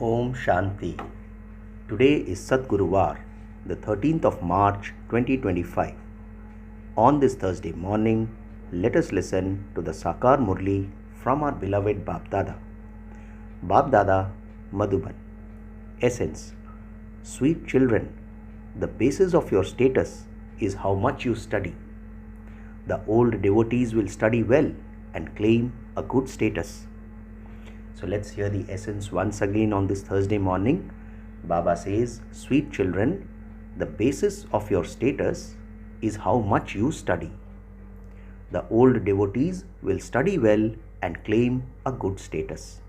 Om Shanti. Today is Satgurubar, the 13th of March 2025. On this Thursday morning, let us listen to the sakar Murli from our beloved Bap Dada. Bap Dada, Madhuban. Essence. Sweet children, the basis of your status is how much you study. The old devotees will study well and claim a good status. So let's hear the essence once again on this Thursday morning. Baba says, sweet children, the basis of your status is how much you study. The old devotees will study well and claim a good status.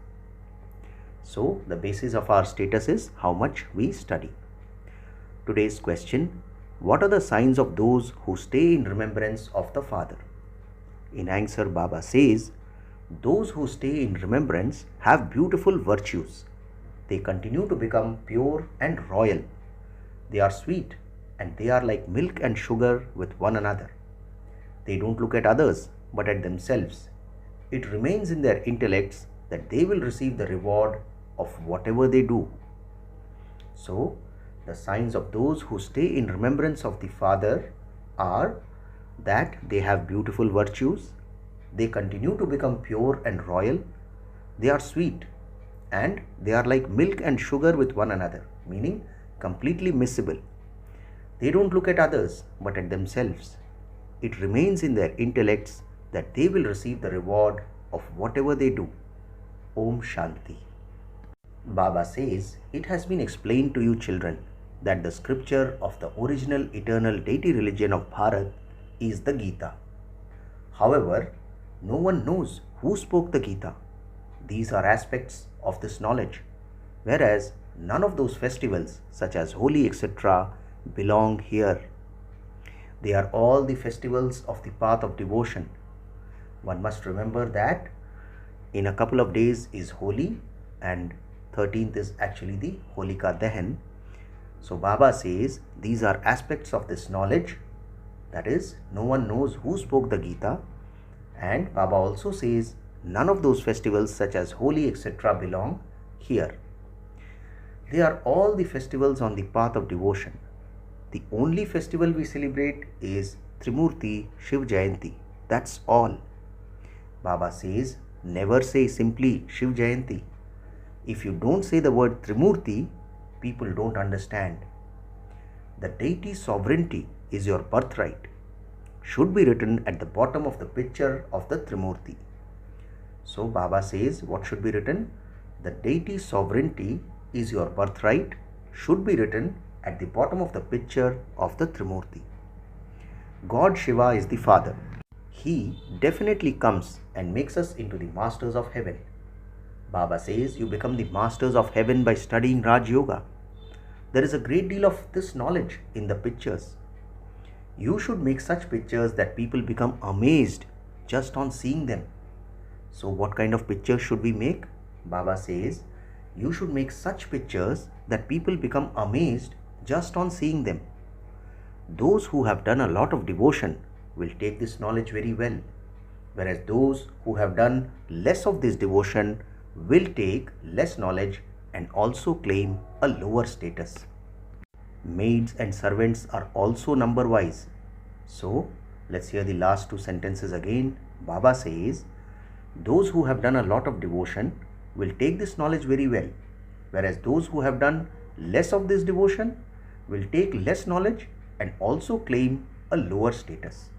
So the basis of our status is how much we study. Today's question, what are the signs of those who stay in remembrance of the Father? In answer, Baba says, those who stay in remembrance have beautiful virtues. They continue to become pure and royal. They are sweet and they are like milk and sugar with one another. They don't look at others but at themselves. It remains in their intellects that they will receive the reward of whatever they do. So, the signs of those who stay in remembrance of the Father are that they have beautiful virtues, they continue to become pure and royal, they are sweet, and they are like milk and sugar with one another, meaning completely miscible. They don't look at others but at themselves. It remains in their intellects that they will receive the reward of whatever they do. Om Shanti. Baba says, it has been explained to you children that the scripture of the original eternal deity religion of Bharat is the Gita. However, no one knows who spoke the Gita. These are aspects of this knowledge, whereas none of those festivals such as Holi etc. belong here. They are all the festivals of the path of devotion. One must remember that in a couple of days is Holi and 13th is actually the Holika Dahan. So Baba says these are aspects of this knowledge, that is, no one knows who spoke the Gita, and Baba also says none of those festivals such as Holi etc. belong here. They are all the festivals on the path of devotion. The only festival we celebrate is Trimurti Shiv Jayanti. That's all. Baba says never say simply Shiv Jayanti. If you don't say the word Trimurti, people don't understand. The deity's sovereignty is your birthright. Should be written at the bottom of the picture of the Trimurti. So Baba says what should be written? The deity's sovereignty is your birthright should be written at the bottom of the picture of the Trimurti. God Shiva is the Father. He definitely comes and makes us into the masters of heaven. Baba says you become the masters of heaven by studying Raj Yoga. There is a great deal of this knowledge in the pictures. You should make such pictures that people become amazed just on seeing them. So what kind of pictures should we make? Baba says you should make such pictures that people become amazed just on seeing them. Those who have done a lot of devotion will take this knowledge very well, whereas those who have done less of this devotion will take less knowledge and also claim a lower status. Maids and servants are also number wise. So let's hear the last two sentences again. Baba says, those who have done a lot of devotion will take this knowledge very well, whereas those who have done less of this devotion will take less knowledge and also claim a lower status.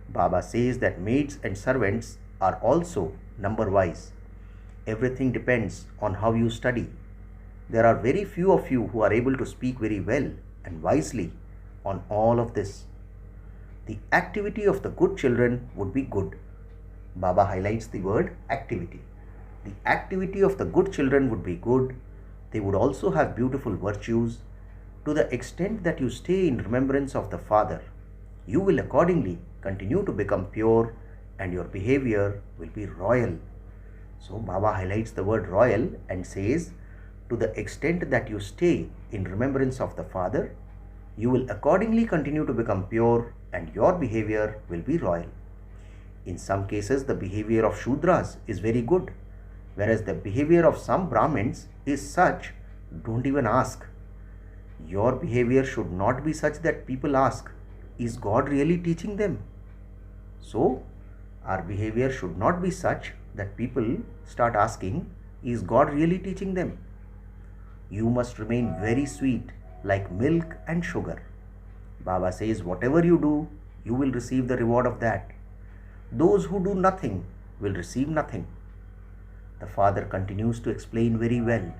Baba says that maids and servants are also number wise. Everything depends on how you study. There are very few of you who are able to speak very well and wisely on all of this. The activity of the good children would be good. Baba highlights the word activity. The activity of the good children would be good. They would also have beautiful virtues. To the extent that you stay in remembrance of the Father, you will accordingly continue to become pure and your behavior will be royal. So Baba highlights the word royal and says, to the extent that you stay in remembrance of the Father, you will accordingly continue to become pure and your behavior will be royal. In some cases, the behavior of Shudras is very good, whereas the behavior of some Brahmins is such, don't even ask. Your behavior should not be such that people ask, is God really teaching them? So, our behavior should not be such that people start asking, is God really teaching them? You must remain very sweet, like milk and sugar. Baba says, whatever you do, you will receive the reward of that. Those who do nothing will receive nothing. The father continues to explain very well.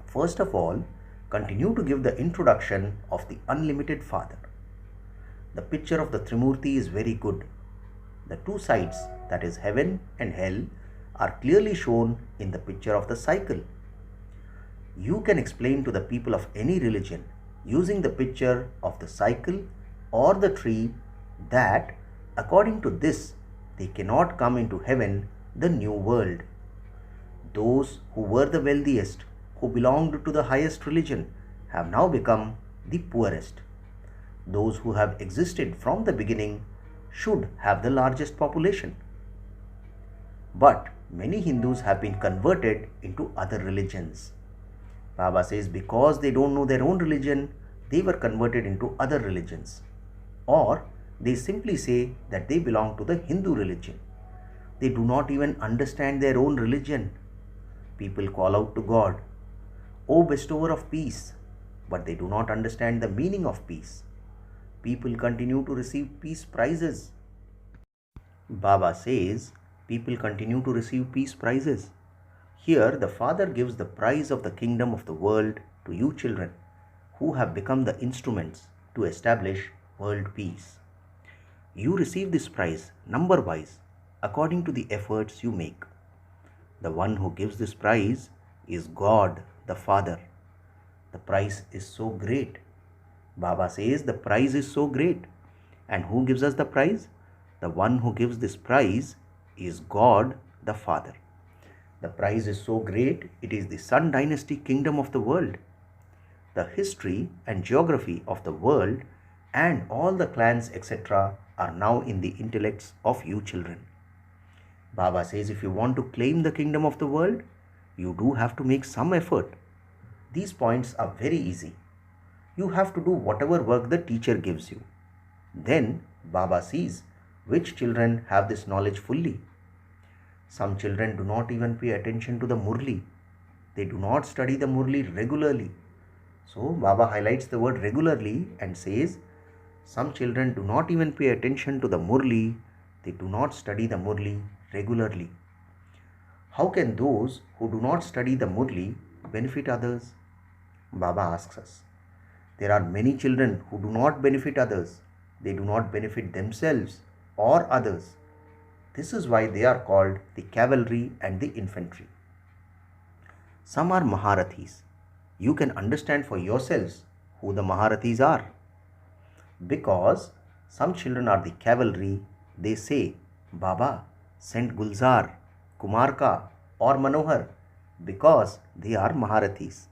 First of all, continue to give the introduction of the unlimited Father. The picture of the Trimurti is very good. The two sides, that is heaven and hell, are clearly shown in the picture of the cycle. You can explain to the people of any religion using the picture of the cycle or the tree that according to this they cannot come into heaven, the new world. Those who were the wealthiest, who belonged to the highest religion, have now become the poorest. Those who have existed from the beginning should have the largest population. But many Hindus have been converted into other religions. Baba says because they don't know their own religion, they were converted into other religions. Or they simply say that they belong to the Hindu religion. They do not even understand their own religion. People call out to God, O bestower of peace, but they do not understand the meaning of peace. People continue to receive peace prizes. Baba says people continue to receive peace prizes. Here the Father gives the prize of the kingdom of the world to you children who have become the instruments to establish world peace. You receive this prize number wise according to the efforts you make. The one who gives this prize is God the Father. The prize is so great. Baba says the prize is so great. And who gives us the prize? The one who gives this prize is God the Father. The prize is so great, it is the Sun Dynasty kingdom of the world. The history and geography of the world and all the clans etc. are now in the intellects of you children. Baba says if you want to claim the kingdom of the world, you do have to make some effort. These points are very easy. You have to do whatever work the teacher gives you. Then Baba sees which children have this knowledge fully. Some children do not even pay attention to the Murli. They do not study the Murli regularly. So Baba highlights the word regularly and says, some children do not even pay attention to the Murli. They do not study the Murli regularly. How can those who do not study the Murli benefit others? Baba asks us. There are many children who do not benefit others. They do not benefit themselves or others. This is why they are called the cavalry and the infantry. Some are Maharathis. You can understand for yourselves who the Maharathis are. Because some children are the cavalry, they say, Baba, send Gulzar, Kumarka or Manohar because they are Maharathis.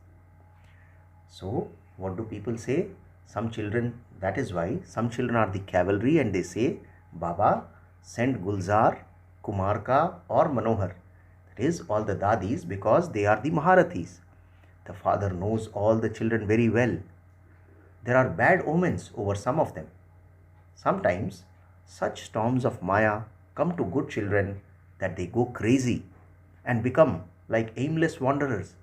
So, what do people say? Some children, that is why some children are the cavalry and they say, Baba, send Gulzar, Kumarka or Manohar. That is all the dadis because they are the Maharathis. The father knows all the children very well. There are bad omens over some of them. Sometimes such storms of Maya come to good children that they go crazy and become like aimless wanderers.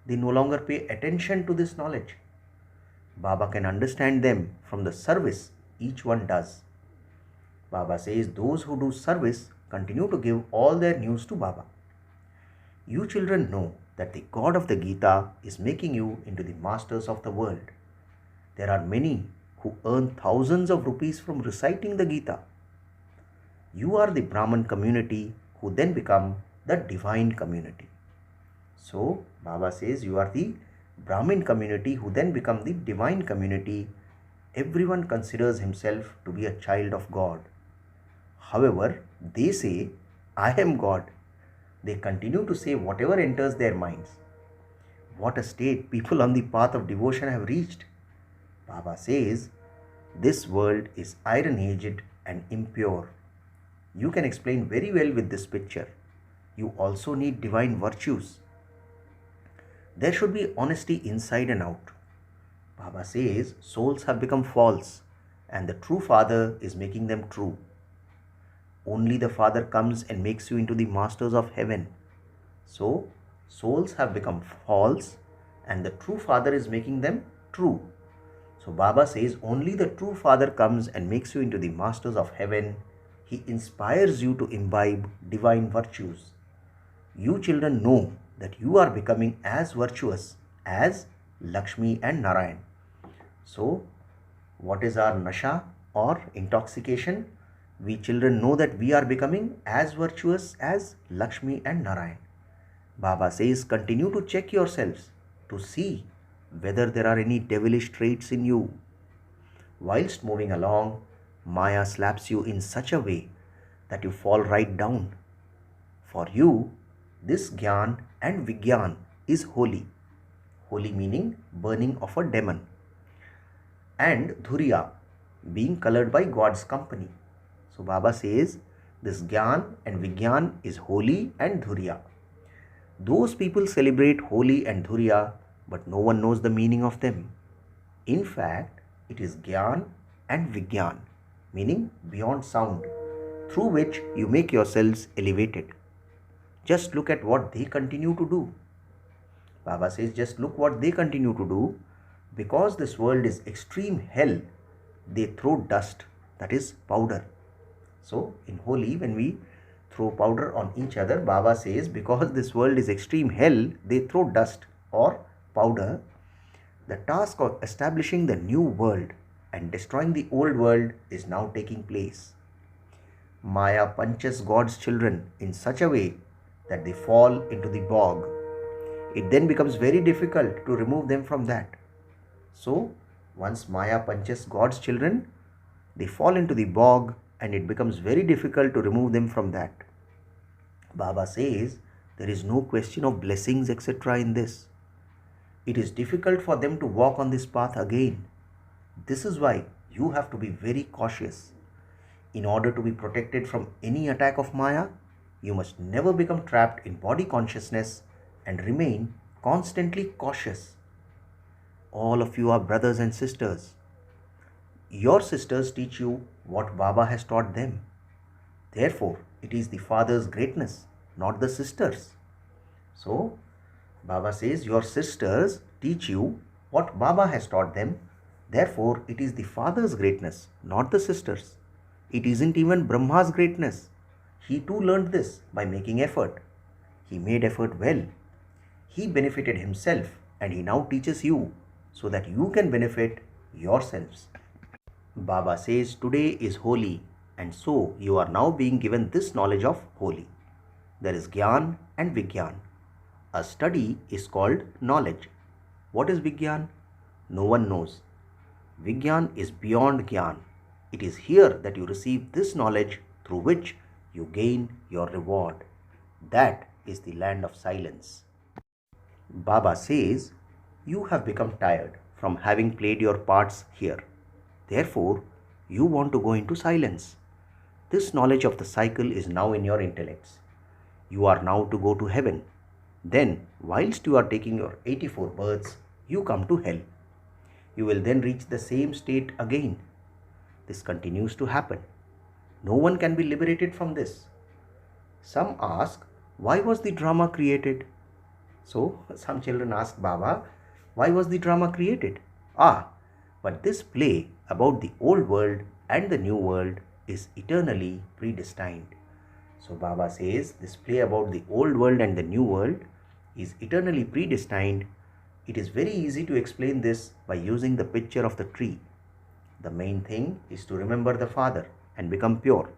They no longer pay attention to this knowledge. Baba can understand them from the service each one does. Baba says those who do service continue to give all their news to Baba. You children know that the God of the Gita is making you into the masters of the world. There are many who earn thousands of rupees from reciting the Gita. You are the Brahman community who then become the divine community. So, Baba says you are the Brahmin community who then become the divine community. Everyone considers himself to be a child of God. However, they say, I am God. They continue to say whatever enters their minds. What a state people on the path of devotion have reached. Baba says, this world is iron-aged and impure. You can explain very well with this picture. You also need divine virtues. There should be honesty inside and out. Baba says souls have become false and the true Father is making them true. Only the Father comes and makes you into the masters of heaven. So, souls have become false and the true Father is making them true. So, Baba says only the true Father comes and makes you into the masters of heaven. He inspires you to imbibe divine virtues. You children know that you are becoming as virtuous as Lakshmi and Narayan. So, what is our nasha or intoxication? We children know that we are becoming as virtuous as Lakshmi and Narayan. Baba says, continue to check yourselves to see whether there are any devilish traits in you. Whilst moving along, Maya slaps you in such a way that you fall right down. For you, this Gyan and Vigyan is holy. Holy meaning burning of a demon. And Dhurya, being colored by God's company. So Baba says this Gyan and Vigyan is holy and Dhurya. Those people celebrate Holi and Dhurya, but no one knows the meaning of them. In fact, it is Gyan and Vigyan, meaning beyond sound, through which you make yourselves elevated. Just look at what they continue to do. Baba says, just look what they continue to do. Because this world is extreme hell, they throw dust, that is powder. So in Holi, when we throw powder on each other, Baba says, because this world is extreme hell, they throw dust or powder. The task of establishing the new world and destroying the old world is now taking place. Maya punches God's children in such a way that they fall into the bog. It then becomes very difficult to remove them from that. So, once Maya punches God's children, they fall into the bog and it becomes very difficult to remove them from that. Baba says there is no question of blessings etc. in this. It is difficult for them to walk on this path again. This is why you have to be very cautious. In order to be protected from any attack of Maya, you must never become trapped in body consciousness and remain constantly cautious. All of you are brothers and sisters. Your sisters teach you what Baba has taught them. Therefore, it is the father's greatness, not the sisters. So, Baba says your sisters teach you what Baba has taught them. Therefore, it is the father's greatness, not the sisters. It isn't even Brahma's greatness. He too learned this by making effort. He made effort well. He benefited himself and he now teaches you so that you can benefit yourselves. Baba says today is Holi and so you are now being given this knowledge of Holi. There is Gyan and Vigyan. A study is called knowledge. What is Vigyan? No one knows. Vigyan is beyond Gyan. It is here that you receive this knowledge through which you gain your reward. That is the land of silence. Baba says, you have become tired from having played your parts here. Therefore, you want to go into silence. This knowledge of the cycle is now in your intellects. You are now to go to heaven. Then, whilst you are taking your 84 births, you come to hell. You will then reach the same state again. This continues to happen. No one can be liberated from this. Some ask, why was the drama created? So, some children ask Baba, why was the drama created? But this play about the old world and the new world is eternally predestined. So, Baba says this play about the old world and the new world is eternally predestined. It is very easy to explain this by using the picture of the tree. The main thing is to remember the Father and become pure.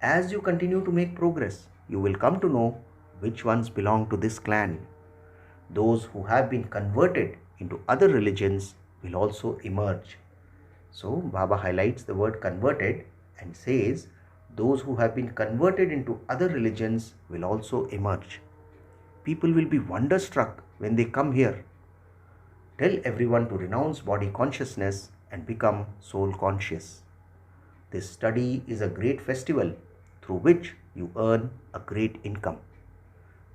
As you continue to make progress, you will come to know which ones belong to this clan. Those who have been converted into other religions will also emerge. So, Baba highlights the word converted and says, those who have been converted into other religions will also emerge. People will be wonderstruck when they come here. Tell everyone to renounce body consciousness and become soul conscious. This study is a great festival through which you earn a great income.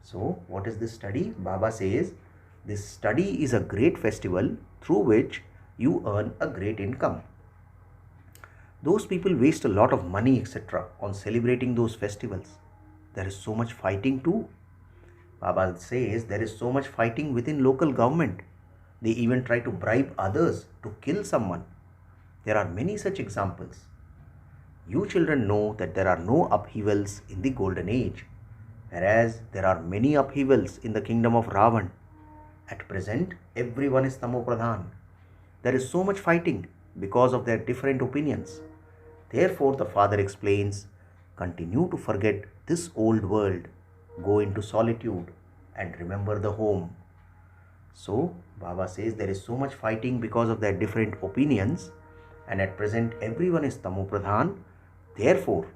So, what is this study? Baba says, This study is a great festival through which you earn a great income. Those people waste a lot of money, etc., on celebrating those festivals. There is so much fighting too. Baba says there is so much fighting within local government. They even try to bribe others to kill someone. There are many such examples. You children know that there are no upheavals in the golden age, whereas there are many upheavals in the kingdom of Ravan. At present, everyone is Tamopradhan. There is so much fighting because of their different opinions. Therefore, the father explains, continue to forget this old world, go into solitude and remember the home. So, Baba says there is so much fighting because of their different opinions, and at present everyone is Tamopradhan. Therefore,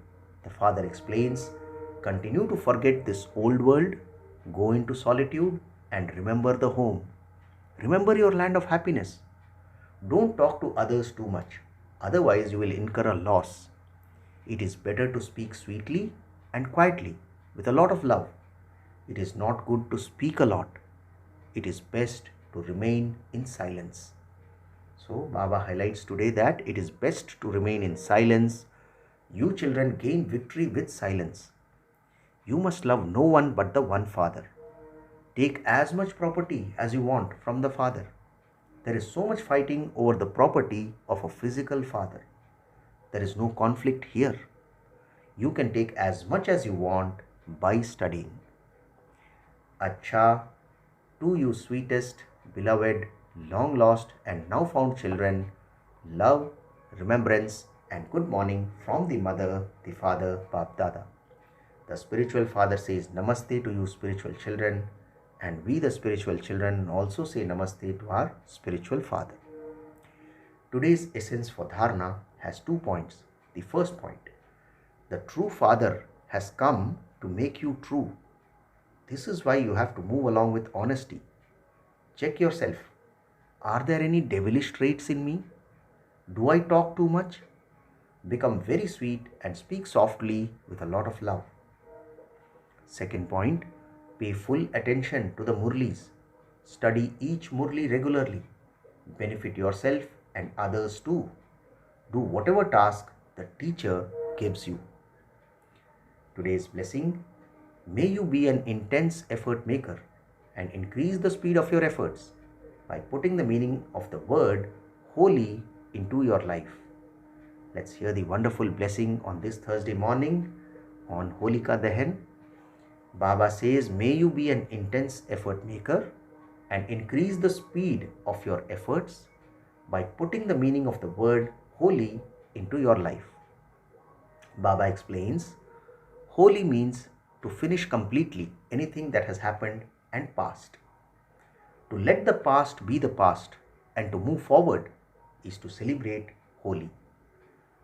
the father explains, continue to forget this old world, go into solitude and remember the home. Remember your land of happiness. Don't talk to others too much, otherwise you will incur a loss. It is better to speak sweetly and quietly with a lot of love. It is not good to speak a lot. It is best to remain in silence. So Baba highlights today that it is best to remain in silence. You children gain victory with silence. You must love no one but the one Father. Take as much property as you want from the Father. There is so much fighting over the property of a physical father. There is no conflict here. You can take as much as you want by studying. Acha, to you sweetest, beloved, long lost and now found children, love, remembrance and good morning from the mother, the father, Bap Dada. The spiritual father says Namaste to you spiritual children, and we the spiritual children also say Namaste to our spiritual father. Today's essence for Dharana has 2 points. The first point, the true father has come to make you true. This is why you have to move along with honesty. Check yourself. Are there any devilish traits in me? Do I talk too much? Become very sweet and speak softly with a lot of love. Second point, pay full attention to the Murlis. Study each Murli regularly. Benefit yourself and others too. Do whatever task the teacher gives you. Today's blessing, may you be an intense effort maker and increase the speed of your efforts by putting the meaning of the word holy into your life. Let's hear the wonderful blessing on this Thursday morning on Holika Dahan. Baba says, may you be an intense effort maker and increase the speed of your efforts by putting the meaning of the word holy into your life. Baba explains, holy means to finish completely anything that has happened and passed. To let the past be the past and to move forward is to celebrate Holi.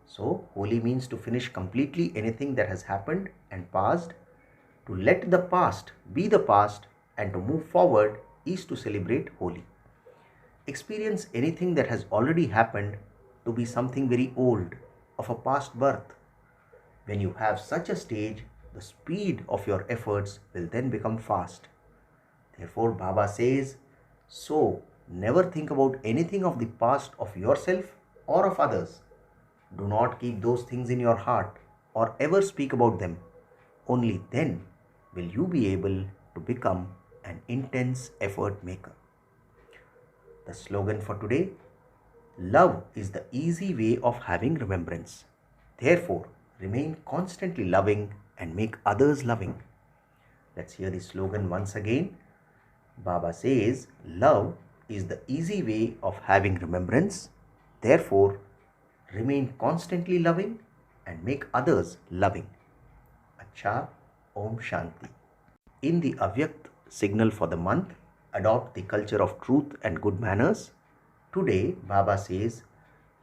So, Holi means to finish completely anything that has happened and passed. To let the past be the past and to move forward is to celebrate Holi. Experience anything that has already happened to be something very old, of a past birth. When you have such a stage, the speed of your efforts will then become fast. Therefore, Baba says, so never think about anything of the past of yourself or of others. Do not keep those things in your heart or ever speak about them. Only then will you be able to become an intense effort maker. The slogan for today, love is the easy way of having remembrance. Therefore, remain constantly loving and make others loving. Let's hear the slogan once again. Baba says, love is the easy way of having remembrance. Therefore, remain constantly loving and make others loving. Acha, Om Shanti. In the Avyakt signal for the month, adopt the culture of truth and good manners. Today, Baba says,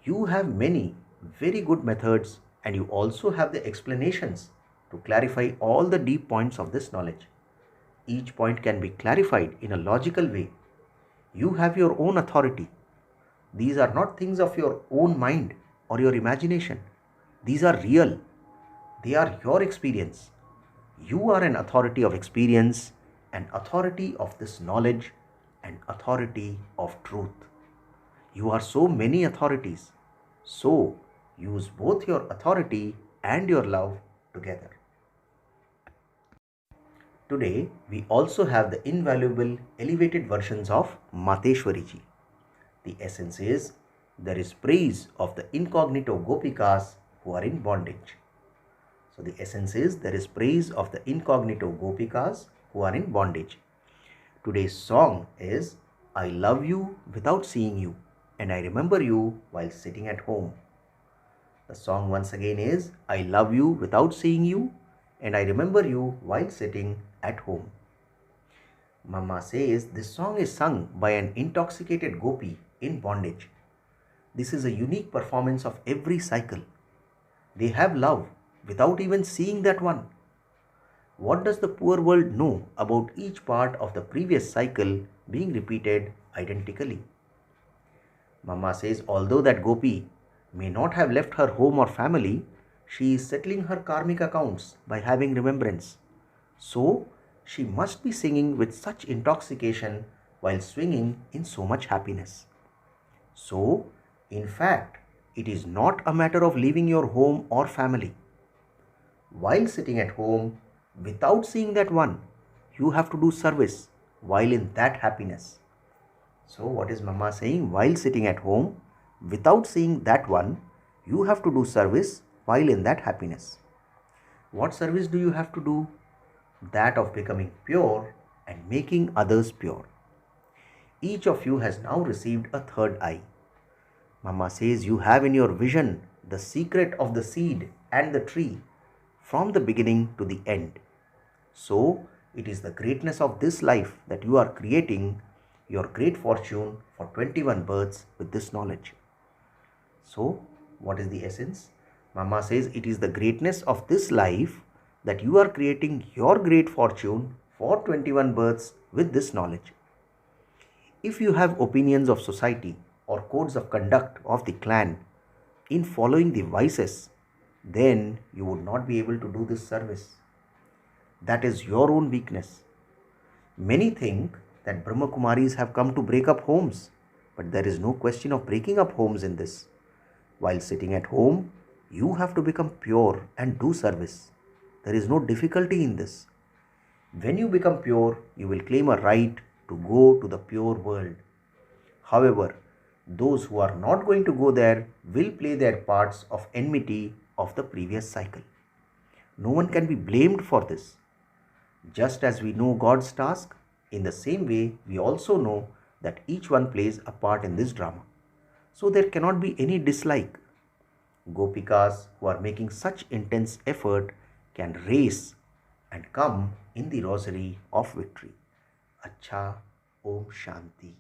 you have many very good methods and you also have the explanations to clarify all the deep points of this knowledge. Each point can be clarified in a logical way. You have your own authority. These are not things of your own mind or your imagination. These are real. They are your experience. You are an authority of experience, an authority of this knowledge, and authority of truth. You are so many authorities, so use both your authority and your love together. Today, we also have the invaluable elevated versions of Mateshwariji. The essence is, there is praise of the incognito gopikas who are in bondage. So the essence is, there is praise of the incognito gopikas who are in bondage. Today's song is, I love you without seeing you, and I remember you while sitting at home. The song once again is, I love you without seeing you, and I remember you while sitting at home. Mama says this song is sung by an intoxicated gopi in bondage. This is a unique performance of every cycle. They have love without even seeing that one. What does the poor world know about each part of the previous cycle being repeated identically? Mama says although that gopi may not have left her home or family, she is settling her karmic accounts by having remembrance. So, she must be singing with such intoxication while swinging in so much happiness. So, in fact, it is not a matter of leaving your home or family. While sitting at home, without seeing that one, you have to do service while in that happiness. So, what is Mama saying? While sitting at home, without seeing that one, you have to do service while in that happiness. What service do you have to do? That of becoming pure and making others pure. Each of you has now received a third eye. Mama says you have in your vision the secret of the seed and the tree from the beginning to the end. So, it is the greatness of this life that you are creating your great fortune for 21 births with this knowledge. So, what is the essence? Mama says it is the greatness of this life that you are creating your great fortune for 21 births with this knowledge. If you have opinions of society or codes of conduct of the clan in following the vices, then you would not be able to do this service. That is your own weakness. Many think that Brahma Kumaris have come to break up homes, but there is no question of breaking up homes in this. While sitting at home, you have to become pure and do service. There is no difficulty in this. When you become pure, you will claim a right to go to the pure world. However, those who are not going to go there will play their parts of enmity of the previous cycle. No one can be blamed for this. Just as we know God's task, in the same way we also know that each one plays a part in this drama. So there cannot be any dislike. Gopikas who are making such intense effort can race and come in the rosary of victory. Acha, Om Shanti.